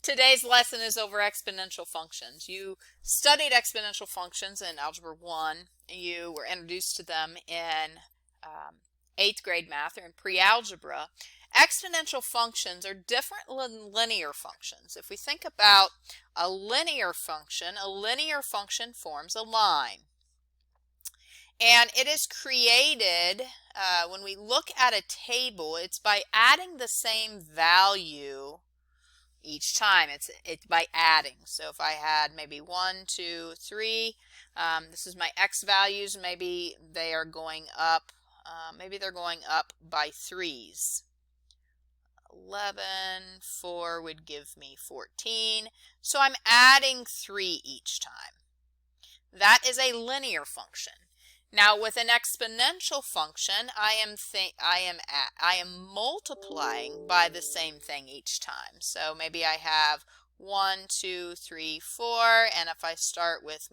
Today's lesson is over exponential functions. You studied exponential functions in Algebra 1. You were introduced to them in 8th grade math or in pre-algebra. Exponential functions are different than linear functions. If we think about a linear function forms a line. And it is created, when we look at a table, it's by adding the same value each time. It's by adding. So if I had maybe 1, 2, 3, this is my x values. Maybe they are going up. Maybe they're going up by 3s. 11, 4 would give me 14. So I'm adding 3 each time. That is a linear function. Now with an exponential function, I am multiplying by the same thing each time. So maybe I have 1, 2, 3, 4, and if I start with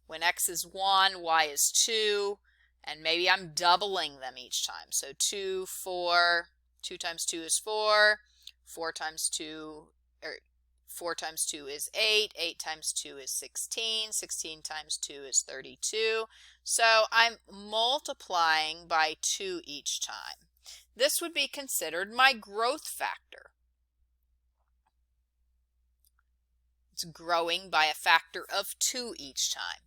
when x is 1, y is 2, and maybe I'm doubling them each time. So 2, 4, 2 times 2 is 4, 4 times 2, 4 times 2 is 8, 8 times 2 is 16, 16 times 2 is 32. So I'm multiplying by 2 each time. This would be considered my growth factor. It's growing by a factor of 2 each time.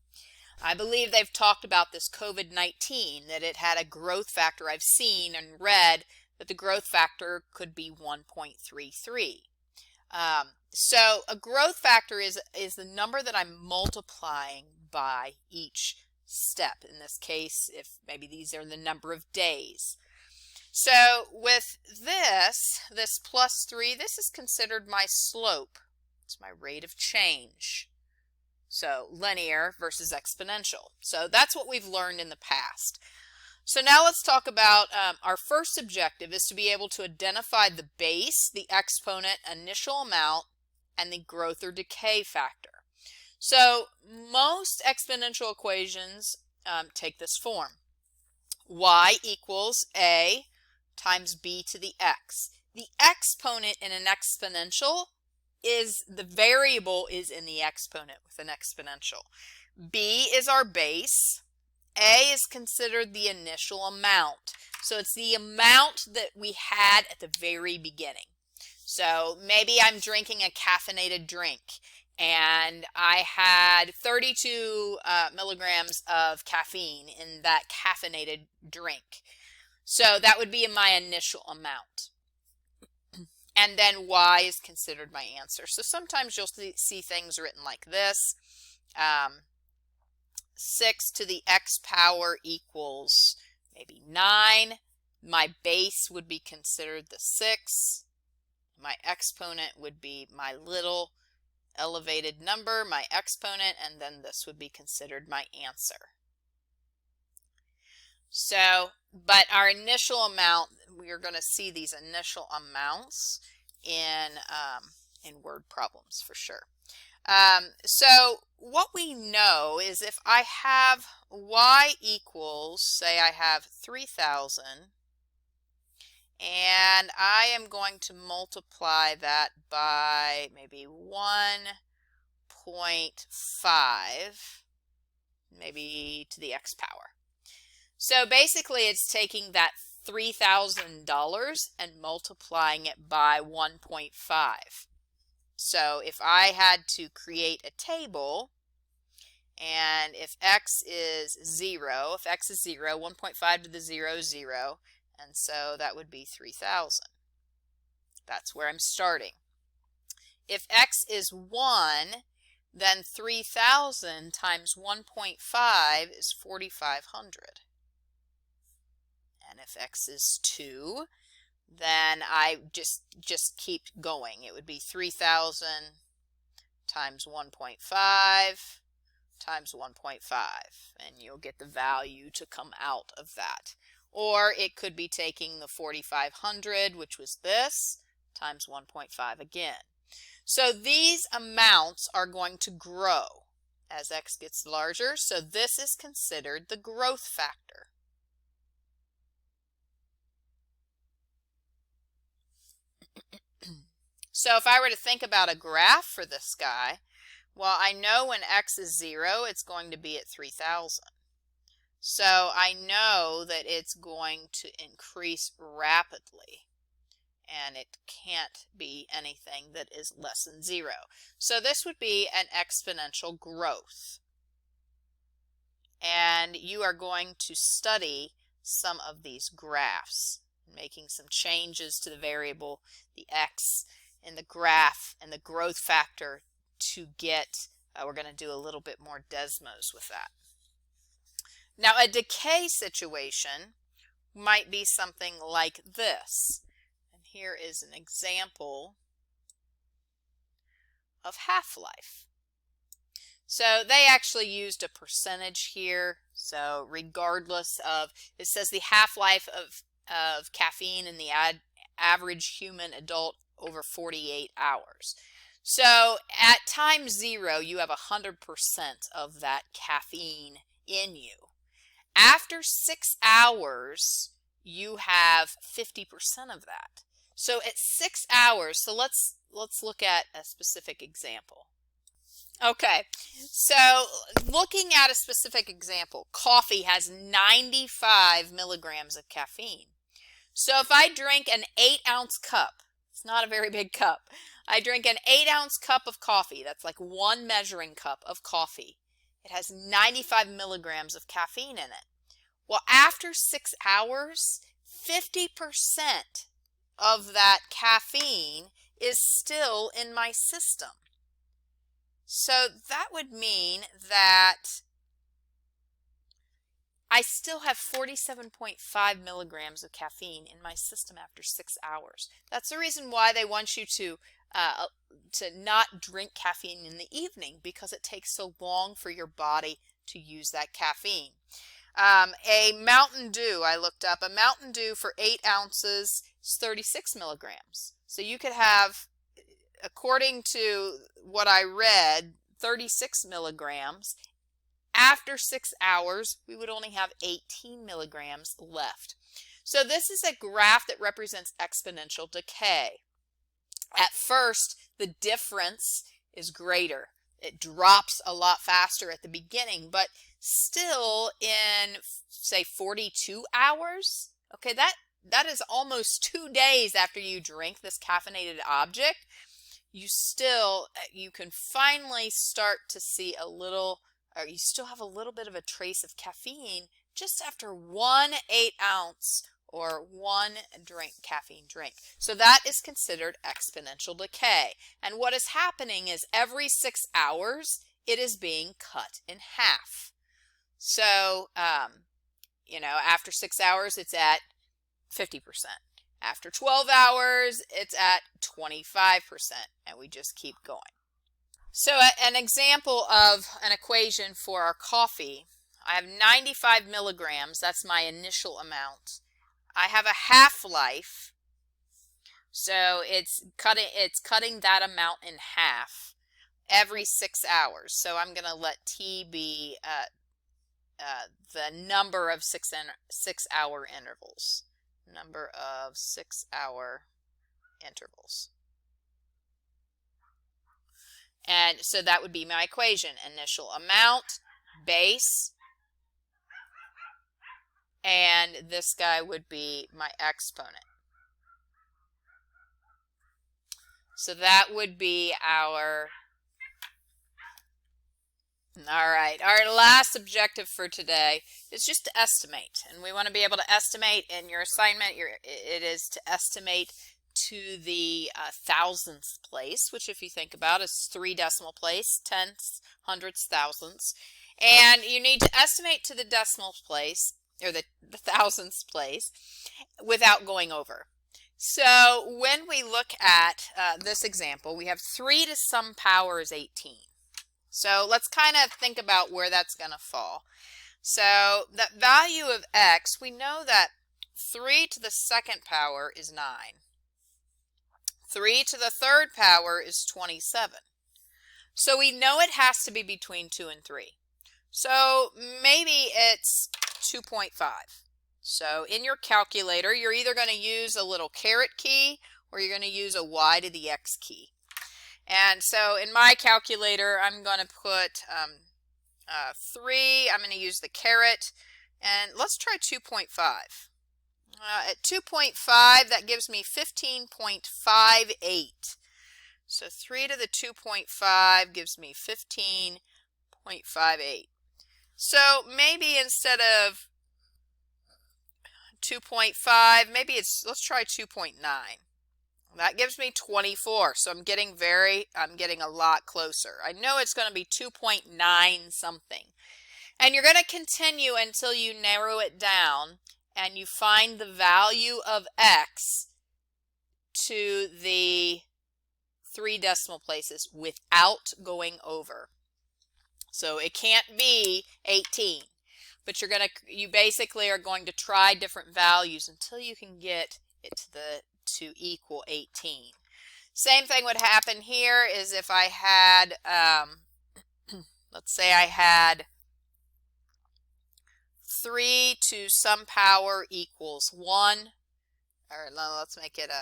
I believe they've talked about this COVID-19, that it had a growth factor. I've seen and read that the growth factor could be 1.33. So a growth factor is the number that I'm multiplying by each step. In this case, if maybe these are the number of days. So with this plus 3, this is considered my slope. It's my rate of change. So linear versus exponential. So that's what we've learned in the past. So now let's talk about our first objective is to be able to identify the base, the exponent, initial amount, and the growth or decay factor. So most exponential equations take this form. Y equals A times B to the x. The exponent in an exponential is the variable is in the exponent with an exponential. B is our base. A is considered the initial amount. So it's the amount that we had at the very beginning. So maybe I'm drinking a caffeinated drink and I had 32 milligrams of caffeine in that caffeinated drink. So that would be my initial amount. And then y is considered my answer. So sometimes you'll see things written like this. 6 to the x power equals maybe 9. My base would be considered the 6. My exponent would be my little elevated number, my exponent, and then this would be considered my answer. So, but our initial amount, we are going to see these initial amounts in word problems for sure. So what we know is if I have y equals, say I have 3,000, and I am going to multiply that by maybe 1.5, maybe to the x power. So basically it's taking that $3,000 and multiplying it by 1.5. So if I had to create a table, and if x is 0, 1.5 to the 0 is 0, and so that would be 3,000. That's where I'm starting. If x is 1, then 3,000 times 1.5 is 4,500. And if x is 2, then I just keep going. It would be 3,000 times 1.5 times 1.5, and you'll get the value to come out of that. Or it could be taking the 4,500, which was this, times 1.5 again. So these amounts are going to grow as x gets larger, so this is considered the growth factor. So if I were to think about a graph for this guy, well, I know when x is 0, it's going to be at 3,000. So I know that it's going to increase rapidly, and it can't be anything that is less than 0. So this would be an exponential growth. And you are going to study some of these graphs, making some changes to the variable, the x, in the graph and the growth factor to get, we're going to do a little bit more Desmos with that. Now, a decay situation might be something like this. And here is an example of half-life. So they actually used a percentage here. So regardless of, it says the half-life of caffeine in the average human adult over 48 hours. So at time 0, you have 100% of that caffeine in you. After 6 hours, you have 50% of that. So at 6 hours, so let's look at a specific example. Okay, so looking at a specific example, coffee has 95 milligrams of caffeine. So if I drink an 8-ounce cup, it's not a very big cup, I drink an 8-ounce cup of coffee, that's like 1 measuring cup of coffee. It has 95 milligrams of caffeine in it. Well, after 6 hours, 50% of that caffeine is still in my system. So that would mean that I still have 47.5 milligrams of caffeine in my system after 6 hours. That's the reason why they want you to not drink caffeine in the evening, because it takes so long for your body to use that caffeine. A Mountain Dew, I looked up, a Mountain Dew for 8 ounces is 36 milligrams. So you could have, according to what I read, 36 milligrams. After 6 hours, we would only have 18 milligrams left. So this is a graph that represents exponential decay. At first, the difference is greater. It drops a lot faster at the beginning, but still in, say, 42 hours, okay, that is almost 2 days after you drink this caffeinated object, you can finally start to see a little, or you still have a little bit of a trace of caffeine just after 1 8-ounce or 1 caffeine drink. So that is considered exponential decay. And what is happening is every 6 hours, it is being cut in half. So, after 6 hours, it's at 50%. After 12 hours, it's at 25%, and we just keep going. So an example of an equation for our coffee, I have 95 milligrams, that's my initial amount. I have a half-life, so it's cutting that amount in half every 6 hours. So I'm going to let T be the number of 6-hour intervals. Number of 6-hour intervals. And so that would be my equation. Initial amount, base, and this guy would be my exponent. So that would be our, all right, our last objective for today is just to estimate. And we want to be able to estimate in your assignment, it is to estimate to the thousandth place, which if you think about is 3 decimal place, tenths, hundredths, thousandths. And you need to estimate to the decimal place, or the thousandth place, without going over. So when we look at this example, we have 3 to some power is 18. So let's kind of think about where that's going to fall. So that value of x, we know that 3 to the second power is 9. 3 to the third power is 27. So we know it has to be between 2 and 3. So maybe it's 2.5. So in your calculator, you're either going to use a little caret key or you're going to use a y to the x key. And so in my calculator, I'm going to put 3. I'm going to use the caret, and let's try 2.5. At 2.5, that gives me 15.58. So 3 to the 2.5 gives me 15.58. So maybe instead of 2.5, maybe let's try 2.9. That gives me 24. So I'm getting a lot closer. I know it's going to be 2.9 something. And you're going to continue until you narrow it down and you find the value of x to the 3 decimal places without going over. So it can't be 18, but you basically are going to try different values until you can get it to equal 18. Same thing would happen here is if I had, let's say I had 3 to some power equals 1, or no, let's make it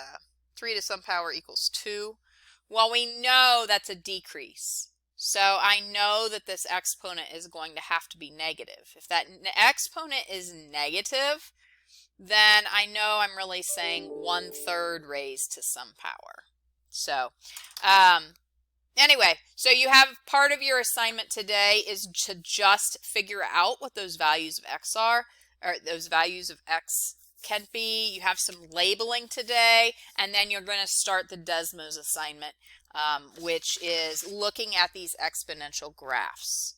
3 to some power equals 2. Well, we know that's a decrease. So I know that this exponent is going to have to be negative. If that exponent is negative, then I know I'm really saying 1/3 raised to some power. So anyway, so you have part of your assignment today is to just figure out what those values of x are, or those values of x can be. You have some labeling today, and then you're going to start the Desmos assignment, which is looking at these exponential graphs.